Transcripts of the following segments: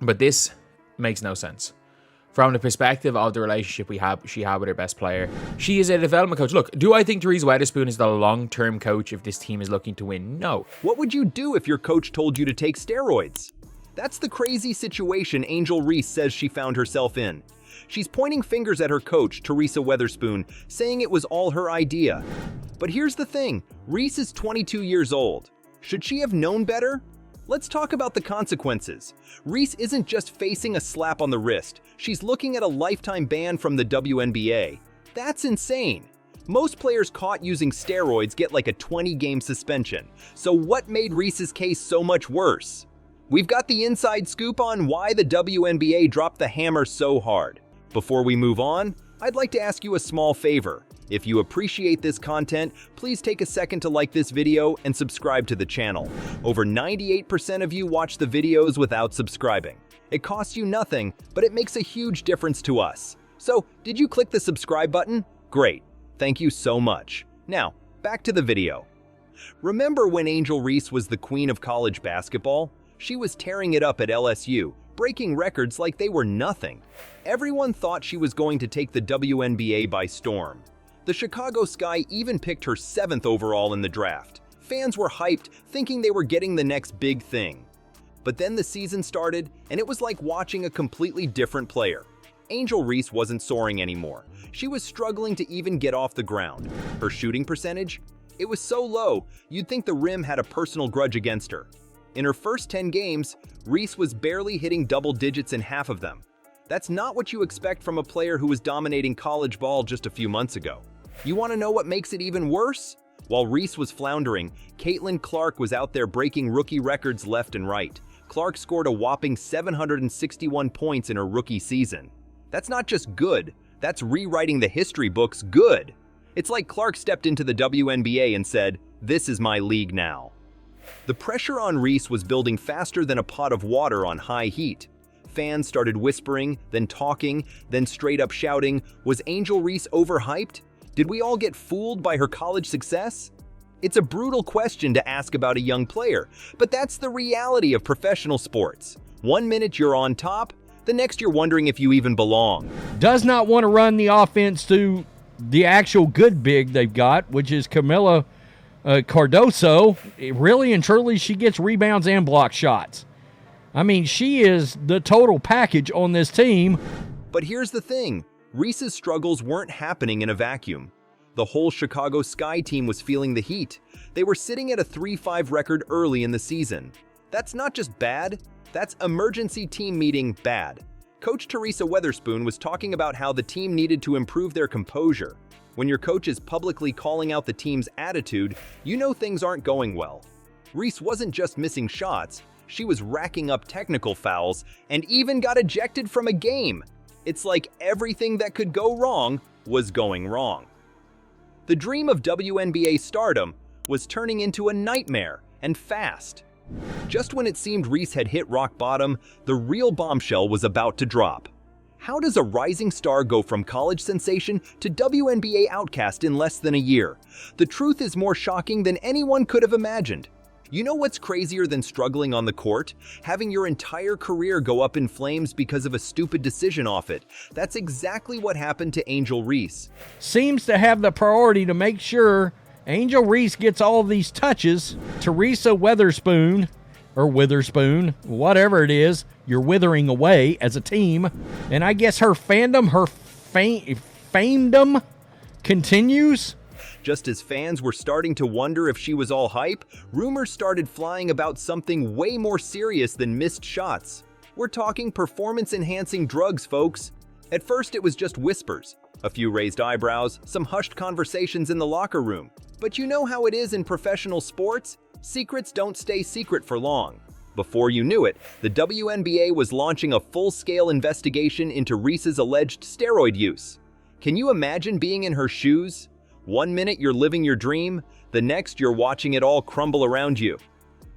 But this makes no sense. From the perspective of the relationship she had with her best player. She is a development coach. Look, do I think Teresa Weatherspoon is the long-term coach if this team is looking to win? No. What would you do if your coach told you to take steroids? That's the crazy situation Angel Reese says she found herself in. She's pointing fingers at her coach, Teresa Weatherspoon, saying it was all her idea. But here's the thing, Reese is 22 years old. Should she have known better? Let's talk about the consequences. Reese isn't just facing a slap on the wrist, she's looking at a lifetime ban from the WNBA. That's insane. Most players caught using steroids get like a 20-game suspension. So what made Reese's case so much worse? We've got the inside scoop on why the WNBA dropped the hammer so hard. Before we move on, I'd like to ask you a small favor. If you appreciate this content, please take a second to like this video and subscribe to the channel. Over 98% of you watch the videos without subscribing. It costs you nothing, but it makes a huge difference to us. So, did you click the subscribe button? Great. Thank you so much. Now, back to the video. Remember when Angel Reese was the queen of college basketball? She was tearing it up at LSU, breaking records like they were nothing. Everyone thought she was going to take the WNBA by storm. The Chicago Sky even picked her 7th overall in the draft. Fans were hyped, thinking they were getting the next big thing. But then the season started, and it was like watching a completely different player. Angel Reese wasn't soaring anymore. She was struggling to even get off the ground. Her shooting percentage? It was so low, you'd think the rim had a personal grudge against her. In her first 10 games, Reese was barely hitting double digits in half of them. That's not what you expect from a player who was dominating college ball just a few months ago. You want to know what makes it even worse? While Reese was floundering, Caitlin Clark was out there breaking rookie records left and right. Clark scored a whopping 761 points in her rookie season. That's not just good, that's rewriting the history books good. It's like Clark stepped into the WNBA and said, "This is my league now." The pressure on Reese was building faster than a pot of water on high heat. Fans started whispering, then talking, then straight up shouting, was Angel Reese overhyped? Did we all get fooled by her college success? It's a brutal question to ask about a young player, but that's the reality of professional sports. One minute you're on top, the next you're wondering if you even belong. Does not want to run the offense to the actual good big they've got, which is Camila Cardoso. Really and truly, she gets rebounds and block shots. I mean, she is the total package on this team. But here's the thing. Reese's struggles weren't happening in a vacuum. The whole Chicago Sky team was feeling the heat. They were sitting at a 3-5 record early in the season. That's not just bad, that's emergency team meeting bad. Coach Teresa Weatherspoon was talking about how the team needed to improve their composure. When your coach is publicly calling out the team's attitude, you know things aren't going well. Reese wasn't just missing shots, she was racking up technical fouls and even got ejected from a game. It's like everything that could go wrong was going wrong. The dream of WNBA stardom was turning into a nightmare, and fast. Just when it seemed Reese had hit rock bottom, the real bombshell was about to drop. How does a rising star go from college sensation to WNBA outcast in less than a year? The truth is more shocking than anyone could have imagined. You know what's crazier than struggling on the court? Having your entire career go up in flames because of a stupid decision off it. That's exactly what happened to Angel Reese. Seems to have the priority to make sure Angel Reese gets all these touches. Teresa Weatherspoon, or Witherspoon, whatever it is, you're withering away as a team. And I guess her fandom, her famedom continues. Just as fans were starting to wonder if she was all hype, rumors started flying about something way more serious than missed shots. We're talking performance-enhancing drugs, folks. At first it was just whispers, a few raised eyebrows, some hushed conversations in the locker room. But you know how it is in professional sports? Secrets don't stay secret for long. Before you knew it, the WNBA was launching a full-scale investigation into Reese's alleged steroid use. Can you imagine being in her shoes? One minute you're living your dream, the next you're watching it all crumble around you.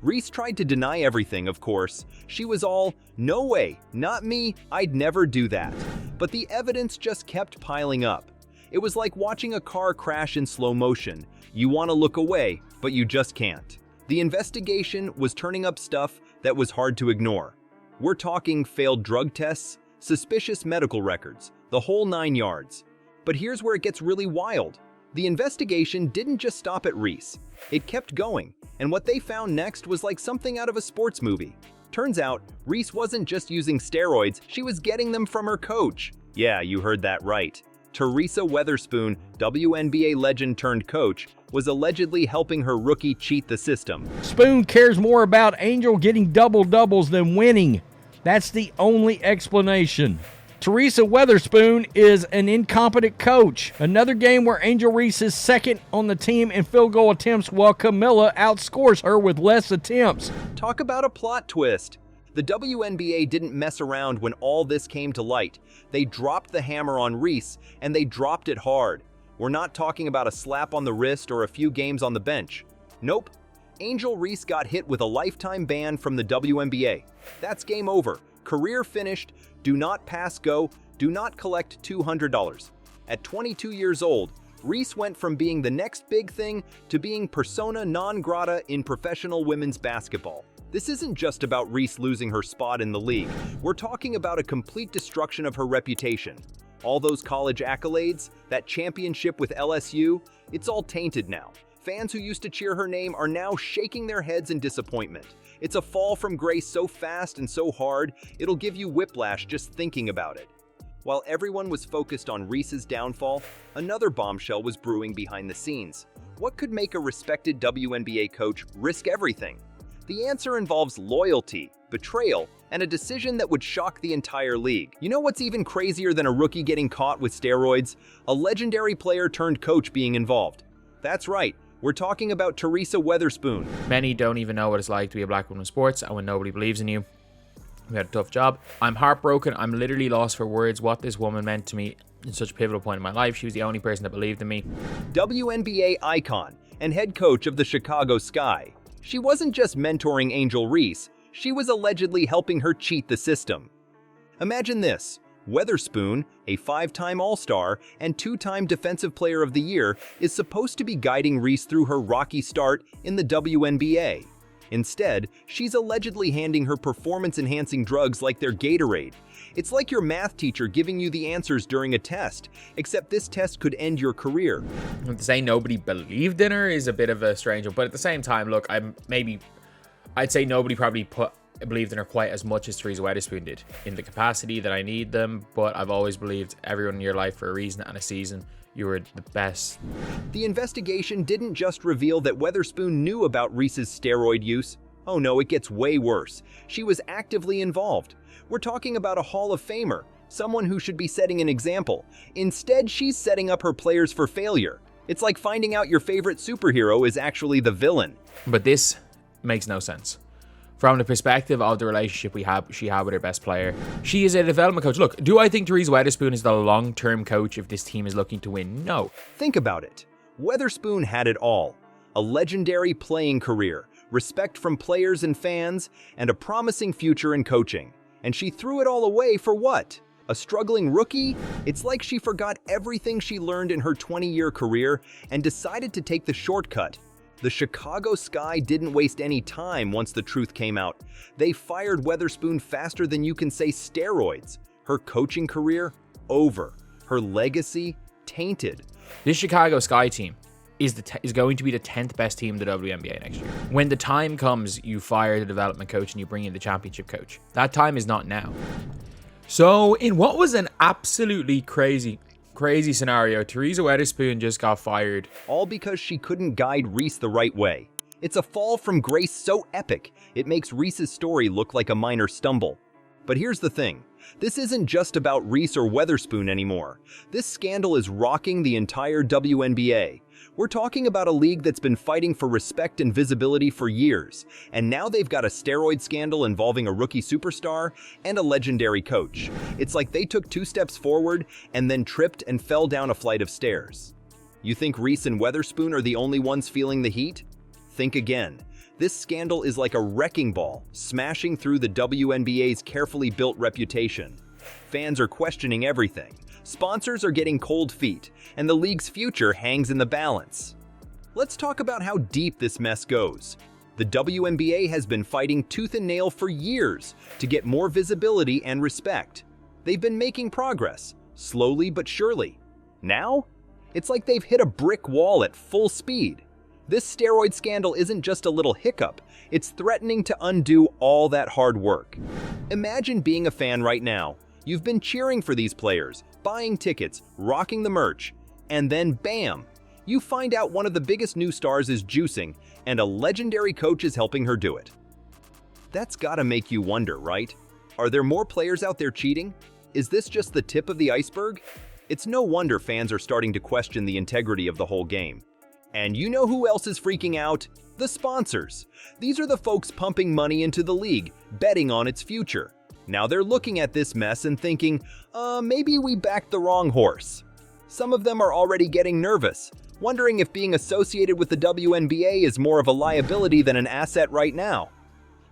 Reese tried to deny everything, of course. She was all, "No way, not me, I'd never do that." But the evidence just kept piling up. It was like watching a car crash in slow motion. You want to look away, but you just can't. The investigation was turning up stuff that was hard to ignore. We're talking failed drug tests, suspicious medical records, the whole 9 yards. But here's where it gets really wild. The investigation didn't just stop at Reese. It kept going, and what they found next was like something out of a sports movie. Turns out, Reese wasn't just using steroids, she was getting them from her coach. Yeah, you heard that right. Teresa Weatherspoon, WNBA legend turned coach, was allegedly helping her rookie cheat the system. Spoon cares more about Angel getting double-doubles than winning. That's the only explanation. Teresa Weatherspoon is an incompetent coach. Another game where Angel Reese is second on the team in field goal attempts while Camilla outscores her with less attempts. Talk about a plot twist. The WNBA didn't mess around when all this came to light. They dropped the hammer on Reese, and they dropped it hard. We're not talking about a slap on the wrist or a few games on the bench. Nope. Angel Reese got hit with a lifetime ban from the WNBA. That's game over. Career finished. Do not pass go. Do not collect $200. At 22 years old, Reese went from being the next big thing to being persona non grata in professional women's basketball. This isn't just about Reese losing her spot in the league. We're talking about a complete destruction of her reputation. All those college accolades, that championship with LSU, it's all tainted now. Fans who used to cheer her name are now shaking their heads in disappointment. It's a fall from grace so fast and so hard, it'll give you whiplash just thinking about it. While everyone was focused on Reese's downfall, another bombshell was brewing behind the scenes. What could make a respected WNBA coach risk everything? The answer involves loyalty, betrayal, and a decision that would shock the entire league. You know what's even crazier than a rookie getting caught with steroids? A legendary player turned coach being involved. That's right, we're talking about Teresa Weatherspoon. Many don't even know what it's like to be a black woman in sports, and when nobody believes in you. We had a tough job. I'm heartbroken. I'm literally lost for words what this woman meant to me in such a pivotal point in my life. She was the only person that believed in me. WNBA icon and head coach of the Chicago Sky. She wasn't just mentoring Angel Reese, she was allegedly helping her cheat the system. Imagine this. Weatherspoon, a 5-time All-Star and 2-time Defensive Player of the Year, is supposed to be guiding Reese through her rocky start in the WNBA. Instead, she's allegedly handing her performance-enhancing drugs like they're Gatorade. It's like your math teacher giving you the answers during a test, except this test could end your career. To say nobody believed in her is a bit of a strange one, but at the same time, look, I'd say nobody probably believed in her quite as much as Teresa Weatherspoon did, in the capacity that I need them, but I've always believed everyone in your life for a reason and a season. You were the best. The investigation didn't just reveal that Weatherspoon knew about Reese's steroid use. Oh no, it gets way worse. She was actively involved. We're talking about a Hall of Famer, someone who should be setting an example. Instead, she's setting up her players for failure. It's like finding out your favorite superhero is actually the villain. But this makes no sense. From the perspective of the relationship she had with her best player, she is a development coach. Look, do I think Teresa Weatherspoon is the long-term coach if this team is looking to win? No. Think about it. Weatherspoon had it all. A legendary playing career, respect from players and fans, and a promising future in coaching. And she threw it all away for what? A struggling rookie? It's like she forgot everything she learned in her 20-year career and decided to take the shortcut. The Chicago Sky didn't waste any time once the truth came out. They fired Weatherspoon faster than you can say steroids. Her coaching career? Over. Her legacy? Tainted. This Chicago Sky team is going to be the 10th best team in the WNBA next year. When the time comes, you fire the development coach and you bring in the championship coach. That time is not now. So, in what was an absolutely crazy scenario, Teresa Weatherspoon just got fired. All because she couldn't guide Reese the right way. It's a fall from grace so epic, it makes Reese's story look like a minor stumble. But here's the thing. This isn't just about Reese or Weatherspoon anymore. This scandal is rocking the entire WNBA. We're talking about a league that's been fighting for respect and visibility for years, and now they've got a steroid scandal involving a rookie superstar and a legendary coach. It's like they took 2 steps forward and then tripped and fell down a flight of stairs. You think Reese and Weatherspoon are the only ones feeling the heat? Think again. This scandal is like a wrecking ball, smashing through the WNBA's carefully built reputation. Fans are questioning everything. Sponsors are getting cold feet, and the league's future hangs in the balance. Let's talk about how deep this mess goes. The WNBA has been fighting tooth and nail for years to get more visibility and respect. They've been making progress, slowly but surely. Now, it's like they've hit a brick wall at full speed. This steroid scandal isn't just a little hiccup, it's threatening to undo all that hard work. Imagine being a fan right now. You've been cheering for these players, buying tickets, rocking the merch, and then bam! You find out one of the biggest new stars is juicing, and a legendary coach is helping her do it. That's gotta make you wonder, right? Are there more players out there cheating? Is this just the tip of the iceberg? It's no wonder fans are starting to question the integrity of the whole game. And you know who else is freaking out? The sponsors. These are the folks pumping money into the league, betting on its future. Now they're looking at this mess and thinking, maybe we backed the wrong horse. Some of them are already getting nervous, wondering if being associated with the WNBA is more of a liability than an asset right now.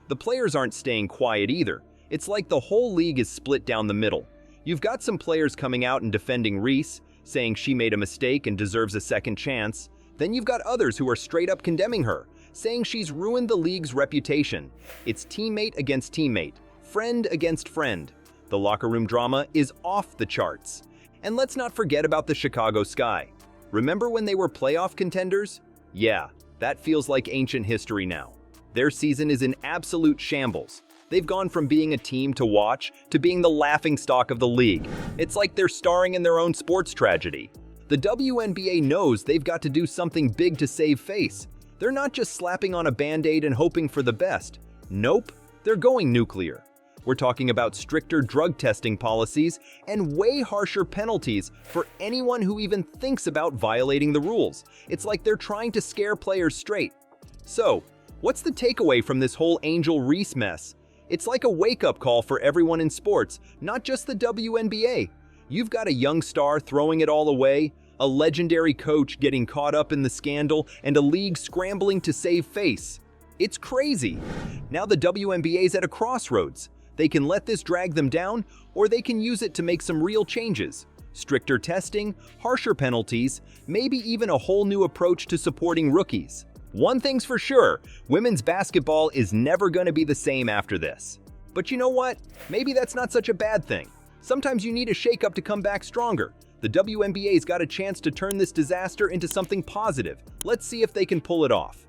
The players aren't staying quiet either. It's like the whole league is split down the middle. You've got some players coming out and defending Reese, saying she made a mistake and deserves a second chance. Then you've got others who are straight up condemning her, saying she's ruined the league's reputation. It's teammate against teammate, friend against friend. The locker room drama is off the charts. And let's not forget about the Chicago Sky. Remember when they were playoff contenders? Yeah, that feels like ancient history now. Their season is in absolute shambles. They've gone from being a team to watch to being the laughingstock of the league. It's like they're starring in their own sports tragedy. The WNBA knows they've got to do something big to save face. They're not just slapping on a band-aid and hoping for the best. Nope, they're going nuclear. We're talking about stricter drug testing policies and way harsher penalties for anyone who even thinks about violating the rules. It's like they're trying to scare players straight. So, what's the takeaway from this whole Angel Reese mess? It's like a wake-up call for everyone in sports, not just the WNBA. You've got a young star throwing it all away, a legendary coach getting caught up in the scandal, and a league scrambling to save face. It's crazy. Now the WNBA's at a crossroads. They can let this drag them down, or they can use it to make some real changes. Stricter testing, harsher penalties, maybe even a whole new approach to supporting rookies. One thing's for sure, women's basketball is never going to be the same after this. But you know what? Maybe that's not such a bad thing. Sometimes you need a shakeup to come back stronger. The WNBA's got a chance to turn this disaster into something positive. Let's see if they can pull it off.